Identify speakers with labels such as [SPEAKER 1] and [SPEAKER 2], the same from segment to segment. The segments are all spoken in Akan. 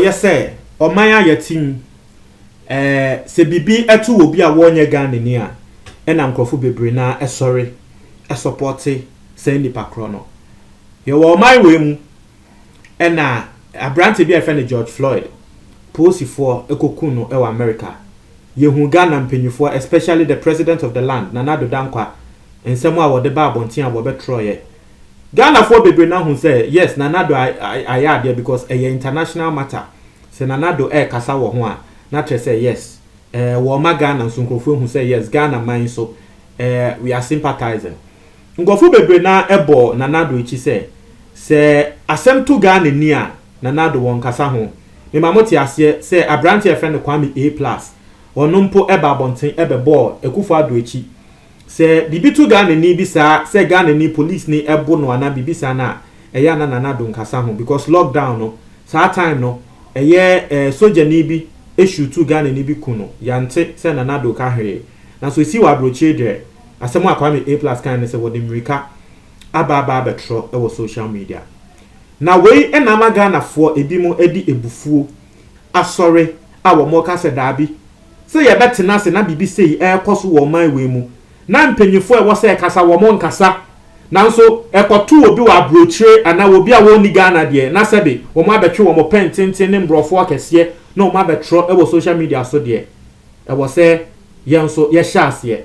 [SPEAKER 1] Yese, or Maya Yatin, se bibi etu will be a warrior gun in here, and Uncle Fubibrina, a sorry, a supporty, saying the pacrono. You were my whim, and a brand to be a friend of George Floyd, posy for a cocuno or America. You who gun and penny for, especially the president of the land, Nanado Dankwa, and somewhere what the Barbontia will be Troye. Ghana for Bibrina who say, yes, Nanado I add there because a international matter. Se Nanado kasa wo ho a na tre say yes. Wo ma Ghana nsonkofo who say yes, Ghana man so we are sympathizing. Ngofo Bibrina ebo Nanado ichi say asem to Ghana ni a Nanado won kasa ho. Me mamoti ase say Abrante e friend Kwame A+. Ono mpo eba bonten ebe ball Ekufo Addo ichi. Se bibi to Ghana ni bi sa se Ghana ni police ni ebo no ana bibi sa na eya na Nanado nkasa ho because lockdown no sa time no soja ni bi issue to Ghana ni bi kuno yante se Nanado ka hwe na so si wa broche de asemo Kwame A+ kan ne se wodi mrika aba betro e wo social media na we na ma Ghana fo ebi mo edi ebufuo asore a wo mo ka se dabi se ye betena se na bibi sei koso wo man we mu na mpanyifo e wo se kasa wo mo nkasa nanso ekotu obi wa brochire ana obi a woni Ghana de na sebe wo ma betwe wo mo pententen ne mbrofo akese na wo ma betro e wo social media so de e wo se yenso ye hyase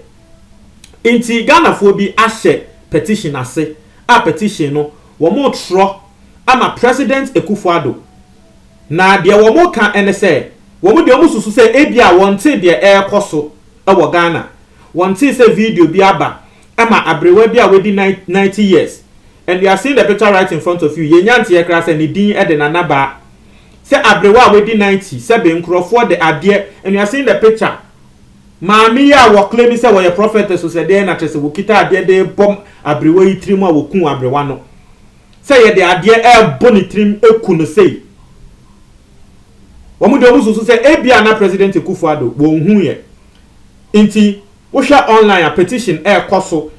[SPEAKER 1] enti Ghana fo bi ahye petition ase a petition no wo mo tro ama president Ekufo Addo na de wo mo ka ene se wo mo de wo susu se ebia wonte de ekoso e wo Ghana wonte se video bi aba ama abrewa bi a wedi 90 years and you are seeing the picture right in front of you yenyanti ye kra se ni din e de nanaba se abrewa wedi 90 se be nkrofo de ade and you are seeing the picture maami ya wo claim se wo ye prophet so se de na tese wo kita ade de bom abrewa yitrim a wo kun abrewa no se ye de ade e boni trim eku no sei wo mu de omususu se ebia na president Ekufo Addo wo hu ye nti Osha online a petition koso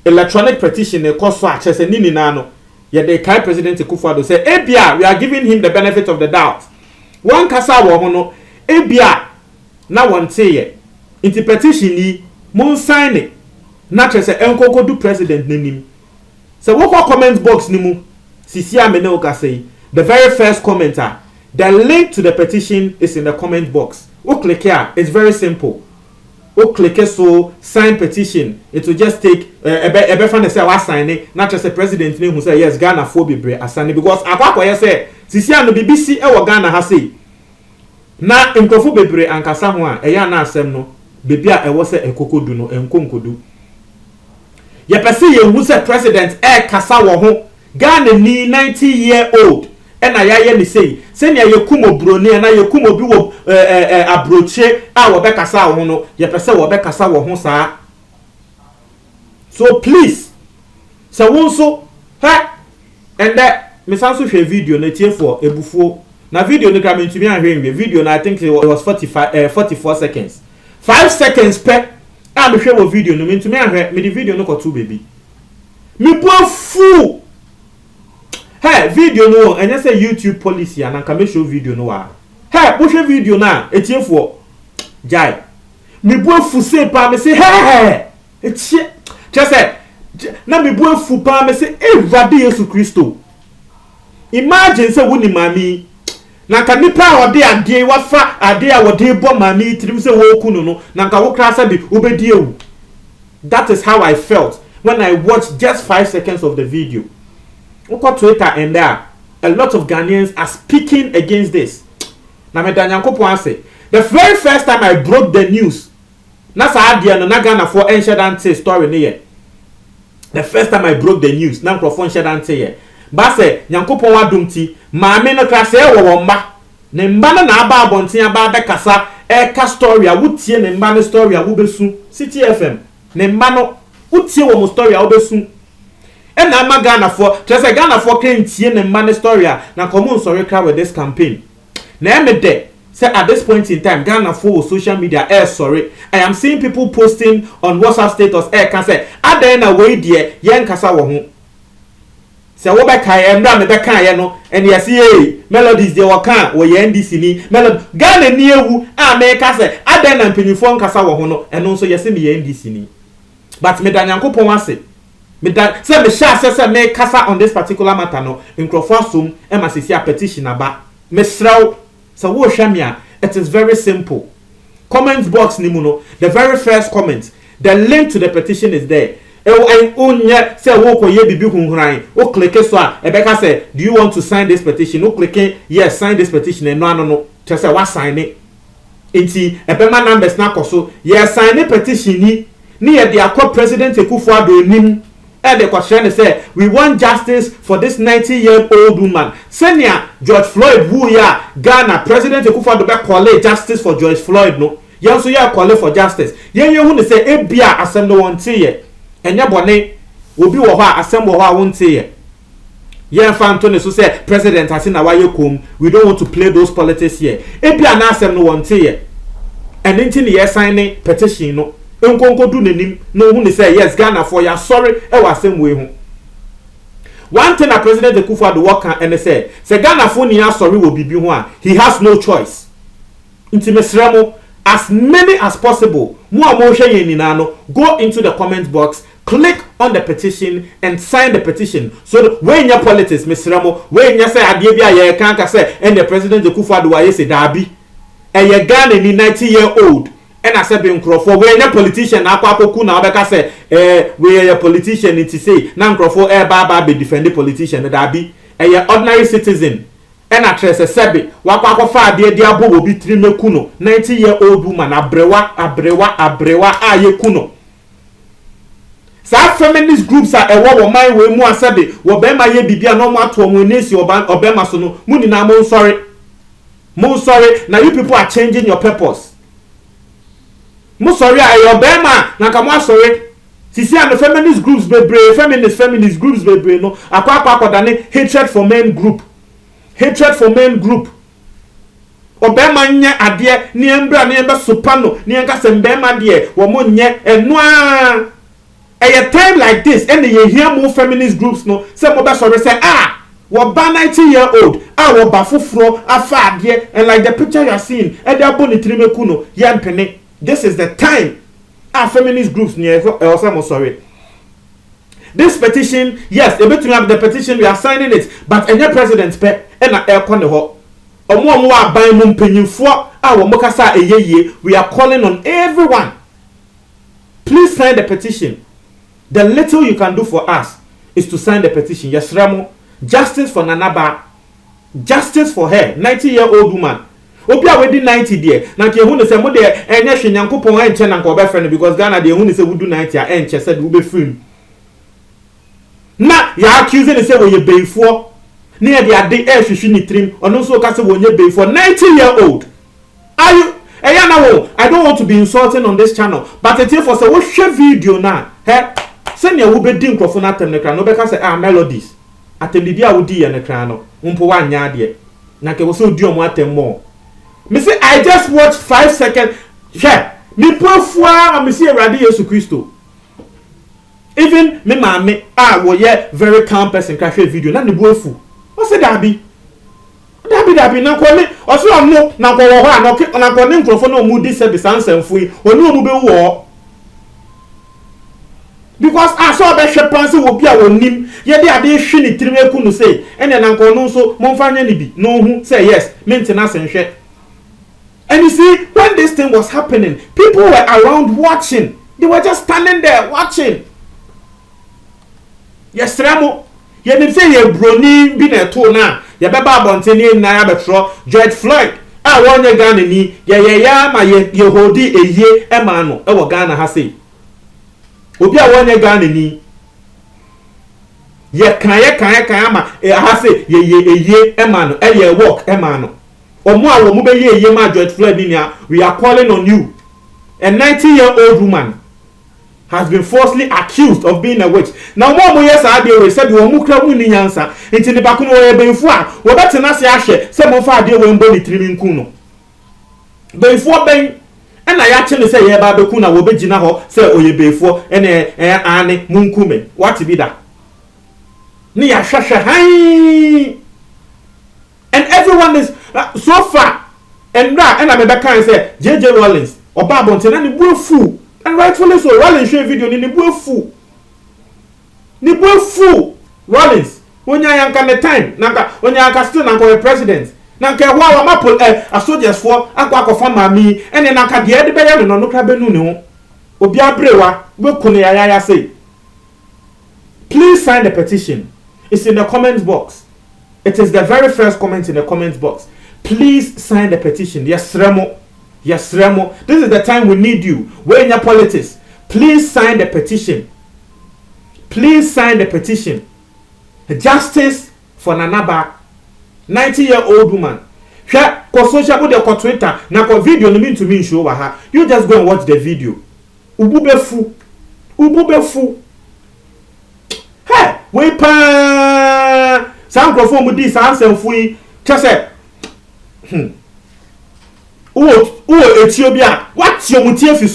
[SPEAKER 1] electronic petition koso a chese nini na no ye the kai president Ekufo Addo say ebia we are giving him the benefit of the doubt one kasa wo ho no ebia na wonte ye inti petition ni mon sign na chese enkokodu president nanim so wo comment box ni mu sisi amene o ka say the very first commenter the link to the petition is in the comment box o click here it's very simple. O click so sign petition it will just take ebe fan say wa sign it na just president name who say yes Ghana for bebre asane because akwa ye say sisi anu BBC e wo Ghana ha say na nkofo bebre ankasa ho a eya na asem no bebi a ewo say ekokodu no enkonkodu ye pese ye hu say president kasa wo ho Ghana ni 90-year-old ena ya ni say senya yekumo broni na yekumo bi wo abroche a wo be kasa wo no ye pese wo be kasa wo ho saa so please so wonso and that me sanso hwe video na tie for ebufuo na video no kra me ntumi ahwe video na I think it was 44 seconds 5 seconds per a me hwe wo video no me ntumi ahwe me di video no kotu baby me bofu video no and say YouTube policy and can make show video no wa push video na etiefo jai me boafu say pa me say etie just say na me boafu pa me say Ewurade Yesu Kristo imagine say woni mami na ka nipa ode ade wafa ade a wode bo mami tirim say wo kunu no na ka wo krasa bi obedi ewu. That is how I felt when I watched just 5 seconds of the video. On Twitter and there, a lot of Ghanaians are speaking against this. Na me danyankopon say, the very first time I broke the news, na sa adia no na Ghana for enshedante story ne ye. The first time I broke the news, na microphone enshedante ye. Ba say nyankopon wadom ti, maame no krase e wo mba. Ne mba na aba abonten aba be kasa e ka story a wutie ne mba ne story a wo besu. City FM. Ne mba no wutie wo mo story a wo besu. And I'm a Ghana for just a Ghana for can't see the money story. Now, come on, sorry, with this campaign. Now, me de say at this point in time Ghana for social media sorry I am seeing people posting on WhatsApp status can say adan na we die yen kasa wo ho say wo be kai emra me be kan ye no and yes ye melodies dey wo kan wo ye NDC ni melody Ghana ni ewu me ka say adan na mpanyifo kasa wo ho no eno nso yes me ye NDC ni but me da Nyankopon ase me da say me sha say me kasa on this particular matter no nkrofo asom e ma sisi a petition aba me sraw so wo hwamia it is very simple. Comment box ni muno. The very first comment. The link to the petition is there. Onye say wo ko ye bibi hunhuran. O click so a Ebeka say, do you want to sign this petition? O click yes, sign this petition and no. Just say what sign it. Inti ebema numbers na koso. Yes, sign the petition ni ye the akwa President Akufo-Addo nim. The question say we want justice for this 90-year-old woman. Senior George Floyd who ya Ghana President Akufo-Addo be call justice for George Floyd no. Yan so ya call for justice. Yen hu say ebia asem no won tie. Enya bone obi wo ho a asem wo ho a won tie. Yen fa Anthony so say president asina waye kom. We don't want to play those politics here. Ebia na asem no won tie. And nti ye sign petition no. Nkonko do nanim no hu say yes Ghana for ya sorry e wa asem we hu. One thing that President Akufo-Addo work and say Ghana for ni sorry will bibi ho a he has no choice. Intimesramo as many as possible mo hwe yen nyina no go into the comment box, click on the petition and sign the petition so when your politics mesramo when you say ade bia ye kan ka say and the President Akufo-Addo wa say dabi e ye Ghana ni 90-year-old and I said be nkrofo we any politician akwakoku na obeka say we a politician it say na nkrofo ba be defend the politician that be a ordinary citizen and I trust a sebe wakwakofa ade ade abo obi trimeku no 90-year-old woman abrewa aye kuno sa feminist groups are ewo man we mu asebe wo be ma ye bibia no mo ato mo nesi obema so no muni na mo sorry now you people are changing your purpose. Mo sorry ayo bema na ka mo sorry sisi and the feminist groups feminist groups bebre no akwa dane hatred for men group obema nye ade ni embra ni embe sopano ni enka se mbema de wo mo nye eno a time like this and you hear more feminist groups no say mo be sorry say wo ba 90-year-old wo ba foforo afa ade and like the picture you are seeing e dey aboni trimeku no ye mpene. This is the time our feminist groups near also sorry. This petition, yes, a bit to have the petition, we are signing it, but any president pe and a air con the ho. Omo by mum penny for our mokasa a ye, we are calling on everyone. Please sign the petition. The little you can do for us is to sign the petition. Yes, Ramo, justice for Nanaba, justice for her, 90-year-old woman. Obi a we di 90 there na ke hu ne se mo de enye hwe Nyankopon enche na nko be friend because Ghana de hu ne se we do 90 a enche said we be film na ya accuse ne se we ye beifo na ye de ade hwehwe ni trim ono so ka se we nye beifo 90-year-old are you eya na wo I don't want to be insulting on this channel but it for say we share video na se ne wo be di nkrofo na atem ne kra no be ka se melodies atem bibia wo di ye ne kra no mpo wa nya ade na ke wo so di omo atem mo. Me say I just watched 5 seconds. Yeah, me pofwa me see Erade Yesu Kristo. Even me mama wo ye very calm person ka hwe video na ne buafu. O say dabi na ko me o so no na ko wo ho na ko ne nkrofo na mu di service ansamfu yi onu mu be wo. Because I saw be hwe panse wo bia wonim ye de ade hwe ni tirimeku no say ene na ko no so momfanya ni bi no hu say yes maintenance nhwe. And you see, when this thing was happening, people were around watching. They were just standing there watching. Yes, Ramo. You didn't say you're brony be a tour now. You're Baba Bontini and Nayabetro, George Floyd. I want your Ghana ni. Ya, my ye hodi a ye, Emano, our Ghana has say. Obia want your Ghana ni. Ye kayama, has say, ye, Emano, a ye walk, Emano. Omo mu be ye ma George Floyd ni we are calling on you. A 90-year-old woman has been falsely accused of being a witch. Now mo yes ade we said wo mu kra mu ni nyansa. Enti ne ba ko no ye benfu a wo betena se ahye se mo fa ade we mbo ni tirimin ku no. before ben and I actually say yeah ba beku na wo begina ho say oye before ene ane munkume what be that ni ya hwehwe han and everyone is so far and that and I me can say JJ Rollins oba bonte na ni buafu and rightfully so Rollins share video ni buafu Rollins onya yanka the time nanka onya yanka still nanka the president nanka wa mapol a soldiers for akwa mami ene nanka de de beye no kra benu ne ho obi abrewa we kunu ya say please sign the petition. It's in the comments box. It is the very first comment in the comments box. Please sign the petition. Yes Remo, this is the time we need you. We're in your politics. Please sign the petition. Justice for Nanaba, 90-year-old woman. Share ko social media ko Twitter na ko video no mean to me show ha. You just go and watch the video. Ububefu. Hey, we pa some microphone with this answer fui just say Ethiopia what's your motive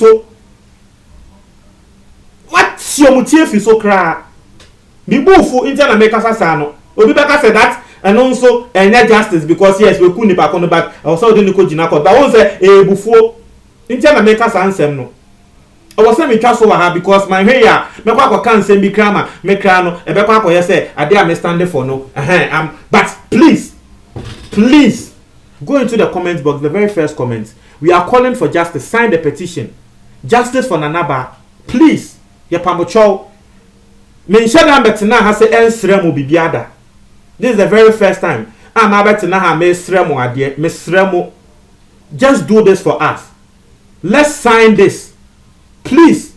[SPEAKER 1] so cry me bufu interna make us no obi beka say that and also any justice because yes we could nipa kono back also dey ko jina court but won say bufu interna make us answer no I was saying me twa so wa ha because my hair me kwa kan say bi krama me kra no e be kwa koye say ade am standing for no but please go into the comment box, the very first comment. We are calling for justice. Sign the petition. Justice for Nanaba. Please. Ye pamocho. Menshada betina ha se ensremo bibiada. This is the very first time. I'm betina ha me sremo adie. Me sremo. Just do this for us. Let's sign this. Please.